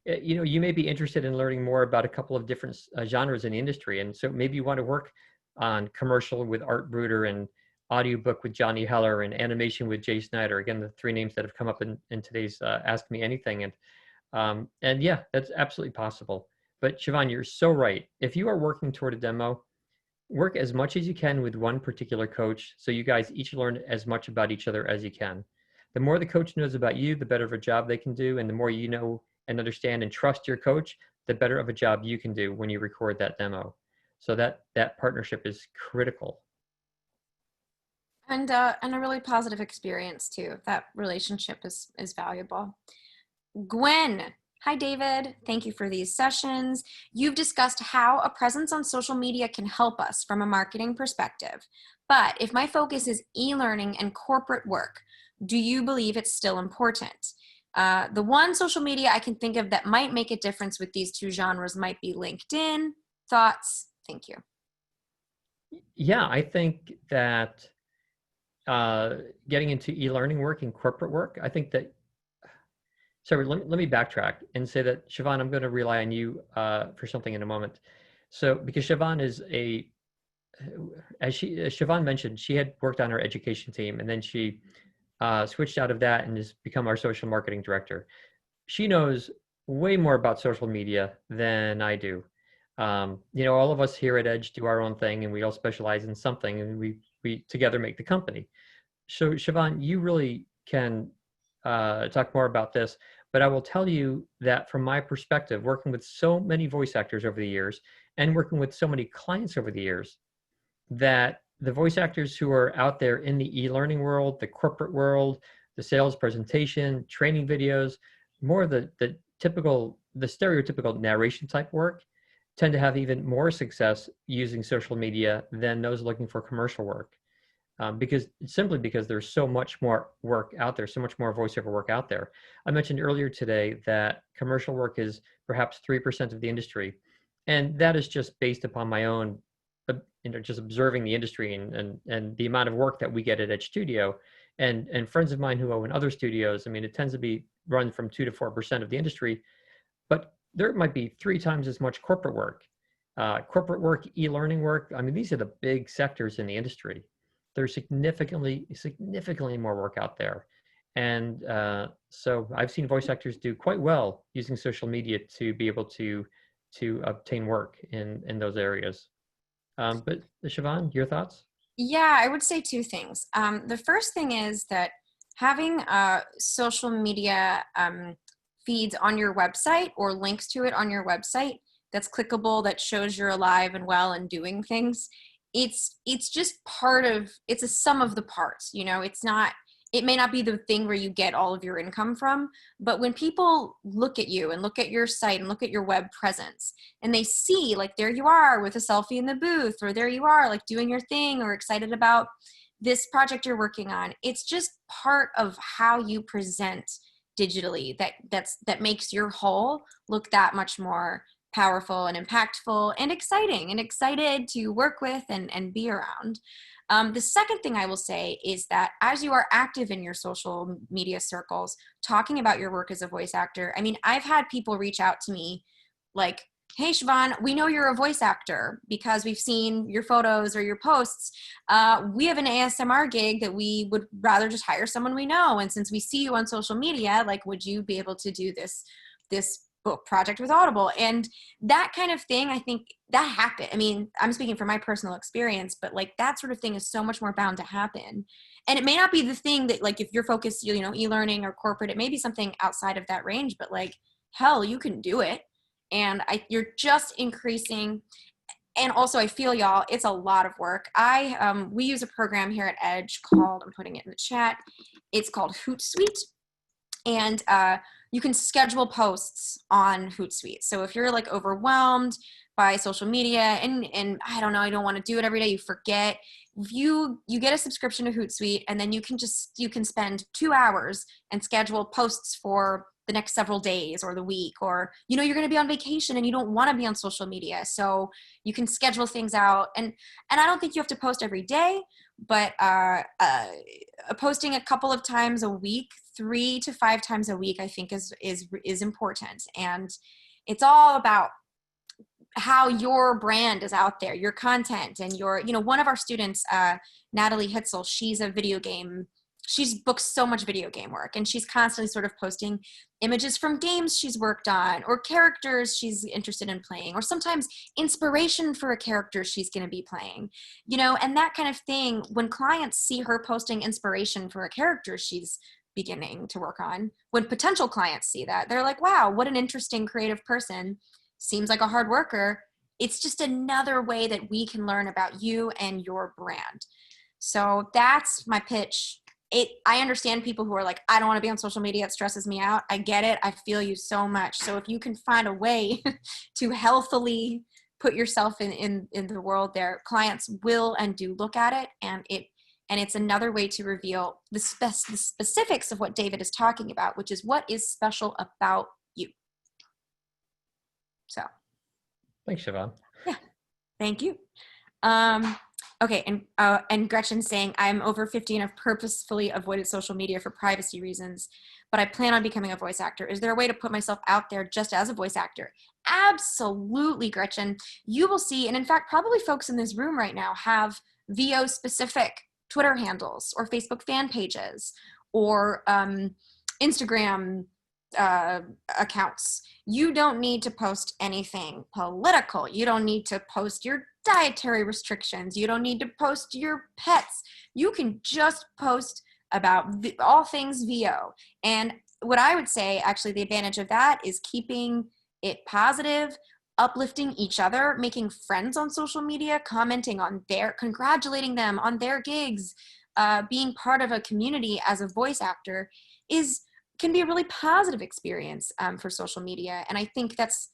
you may be interested in learning more about a couple of different genres in the industry. And so maybe you want to work on commercial with Art Bruder and audiobook with Johnny Heller and animation with Jay Snyder. Again, the 3 names that have come up in today's Ask Me Anything. And yeah, that's absolutely possible. But Siobhan, you're so right. If you are working toward a demo, work as much as you can with one particular coach so you guys each learn as much about each other as you can. The more the coach knows about you, the better of a job they can do. And the more you know and understand and trust your coach, the better of a job you can do when you record that demo. So that partnership is critical. And a really positive experience too. That relationship is valuable. Gwen. Hi, David. Thank you for these sessions. You've discussed how a presence on social media can help us from a marketing perspective. But if my focus is e-learning and corporate work, do you believe it's still important? The one social media I can think of that might make a difference with these 2 genres might be LinkedIn. Thoughts? Thank you. Yeah, I think that getting into e-learning work and corporate work, I think that, sorry, let me backtrack and say that, Siobhan, I'm going to rely on you for something in a moment. So, because Siobhan is as Siobhan mentioned, she had worked on our education team, and then she switched out of that and has become our social marketing director. She knows way more about social media than I do. All of us here at Edge do our own thing, and we all specialize in something, and we together make the company. So, Siobhan, you really can talk more about this, but I will tell you that from my perspective, working with so many voice actors over the years and working with so many clients over the years, that the voice actors who are out there in the e-learning world, the corporate world, the sales presentation, training videos, more of the stereotypical narration type work, tend to have even more success using social media than those looking for commercial work. Because there's so much more work out there, so much more voiceover work out there. I mentioned earlier today that commercial work is perhaps 3% of the industry. And that is just based upon my own, just observing the industry and the amount of work that we get at Edge Studio and friends of mine who own other studios. I mean, it tends to be run from 2 to 4% of the industry, but there might be 3 times as much corporate work, e-learning work. I mean, these are the big sectors in the industry. There's significantly more work out there. And so I've seen voice actors do quite well using social media to be able to obtain work in those areas. But Siobhan, your thoughts? Yeah, I would say 2 things. The first thing is that having social media feeds on your website or links to it on your website that's clickable, that shows you're alive and well and doing things, it's just it's a sum of the parts. It may not be the thing where you get all of your income from, but when people look at you and look at your site and look at your web presence and they see, like, there you are with a selfie in the booth, or there you are like doing your thing or excited about this project you're working on, it's just part of how you present digitally that makes your whole look that much more powerful and impactful and exciting and excited to work with and be around. The second thing I will say is that as you are active in your social media circles, talking about your work as a voice actor, I mean, I've had people reach out to me like, hey, Siobhan, we know you're a voice actor because we've seen your photos or your posts. We have an ASMR gig that we would rather just hire someone we know. And since we see you on social media, like, would you be able to do this book project with Audible? And that kind of thing, I think that happened. I mean, I'm speaking from my personal experience, but like that sort of thing is so much more bound to happen. And it may not be the thing that, like, if you're focused, e-learning or corporate, it may be something outside of that range, but like, hell, you can do it. And you're just increasing. and also I feel y'all, it's a lot of work. We use a program here at Edge called, I'm putting it in the chat, it's called Hootsuite. And you can schedule posts on Hootsuite. So if you're like overwhelmed by social media and I don't know, I don't want to do it every day, you forget, you get a subscription to Hootsuite, and then you can spend 2 hours and schedule posts for the next several days or the week, or you're going to be on vacation and you don't want to be on social media, so you can schedule things out. And I don't think you have to post every day, but posting a couple of times a week, 3 to 5 times a week, I think is important. And it's all about how your brand is out there, your content, and one of our students, Natalie Hitzel, she's booked so much video game work, and she's constantly sort of posting images from games she's worked on, or characters she's interested in playing, or sometimes inspiration for a character she's going to be playing, and that kind of thing. When clients see her posting inspiration for a character she's beginning to work on, when potential clients see that, they're like, wow, what an interesting creative person. Seems like a hard worker. It's just another way that we can learn about you and your brand. So that's my pitch. I understand people who are like, I don't want to be on social media. It stresses me out. I get it. I feel you so much. So if you can find a way to healthily put yourself in the world there, clients will and do look at it. And it's another way to reveal the specifics of what David is talking about, which is what is special about you. So, thanks, Siobhan. Yeah, thank you. Okay, and Gretchen's saying, I'm over 50 and have purposefully avoided social media for privacy reasons, but I plan on becoming a voice actor. Is there a way to put myself out there just as a voice actor? Absolutely, Gretchen. You will see, and in fact, probably folks in this room right now have VO-specific Twitter handles or Facebook fan pages or Instagram accounts. You don't need to post anything political. You don't need to post your dietary restrictions. You don't need to post your pets. You can just post about all things VO. And what I would say, actually, the advantage of that is keeping it positive, uplifting each other, making friends on social media, commenting on congratulating them on their gigs, being part of a community as a voice actor can be a really positive experience for social media. And I think that's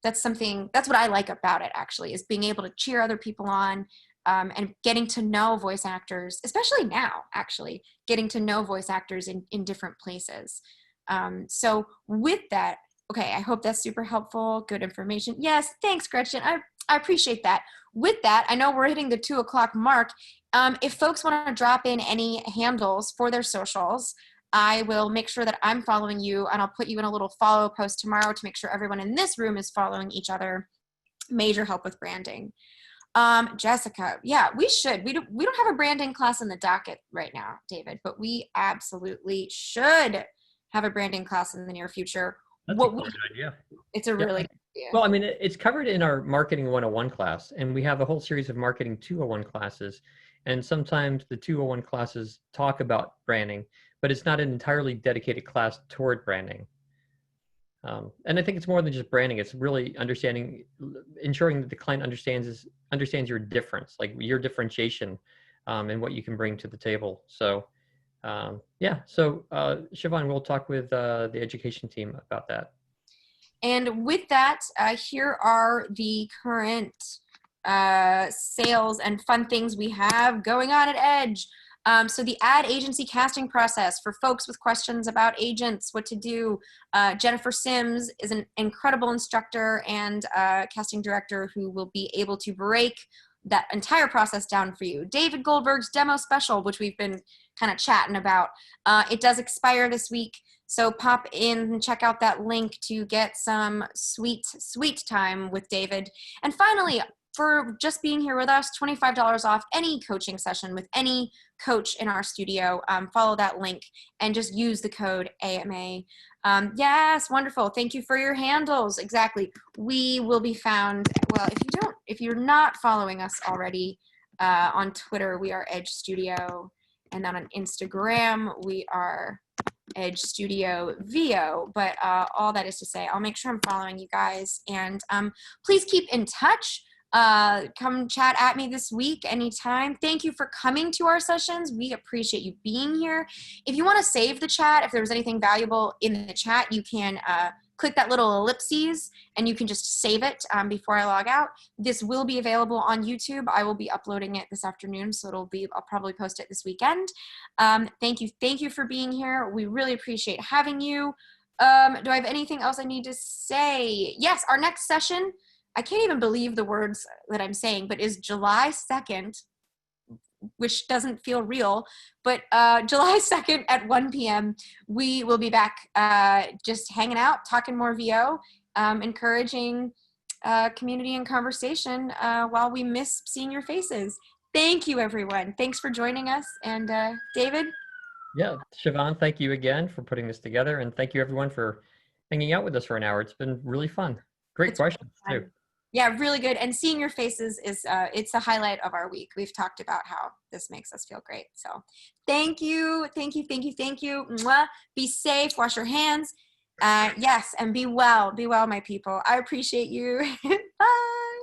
what I like about it, actually, is being able to cheer other people on and getting to know voice actors, especially now, actually, getting to know voice actors in different places. So with that, okay, I hope that's super helpful. Good information. Yes, thanks, Gretchen. I appreciate that. With that, I know we're hitting the 2 o'clock mark. If folks want to drop in any handles for their socials, I will make sure that I'm following you, and I'll put you in a little follow post tomorrow to make sure everyone in this room is following each other. Major help with branding. Jessica, yeah, we should. We don't have a branding class in the docket right now, David, but we absolutely should have a branding class in the near future. That's a good idea. It's a really good idea. Well, I mean, it's covered in our Marketing 101 class, and we have a whole series of Marketing 201 classes. And sometimes the 201 classes talk about branding, but it's not an entirely dedicated class toward branding. And I think it's more than just branding. It's really ensuring that the client understands your difference, like your differentiation, and what you can bring to the table. So, yeah. So, Siobhan, we'll talk with the education team about that. And with that, here are the current sales and fun things we have going on at Edge. So the ad agency casting process for folks with questions about agents, what to do. Jennifer Sims is an incredible instructor and casting director who will be able to break that entire process down for you. David Goldberg's demo special, which we've been kind of chatting about, it does expire this week. So pop in and check out that link to get some sweet, sweet time with David. And finally, for just being here with us, $25 off any coaching session with any coach in our studio. Follow that link and just use the code AMA. Yes, wonderful. Thank you for your handles. Exactly. We will be found. Well, if you're not following us already on Twitter, we are Edge Studio. And then on Instagram, we are Edge Studio VO. But all that is to say, I'll make sure I'm following you guys. And please keep in touch. Come chat at me this week anytime. Thank you for coming to our sessions. We appreciate you being here. If you want to save the chat, if there was anything valuable in the chat, you can click that little ellipses and you can just save it before I log out. This will be available on YouTube. I will be uploading it this afternoon, so I'll probably post it this weekend. Thank you for being here. We really appreciate having you. Do I have anything else I need to say? Yes, our next session, I can't even believe the words that I'm saying, but is July 2nd, which doesn't feel real, but July 2nd at 1 p.m. we will be back just hanging out, talking more VO, encouraging community and conversation while we miss seeing your faces. Thank you, everyone. Thanks for joining us. And David? Yeah, Siobhan, thank you again for putting this together. And thank you, everyone, for hanging out with us for an hour. It's been really fun. Great questions, too. Yeah, really good. And seeing your faces is it's a highlight of our week. We've talked about how this makes us feel great. So thank you. Mwah. Be safe. Wash your hands. Yes, and be well. Be well, my people. I appreciate you. Bye.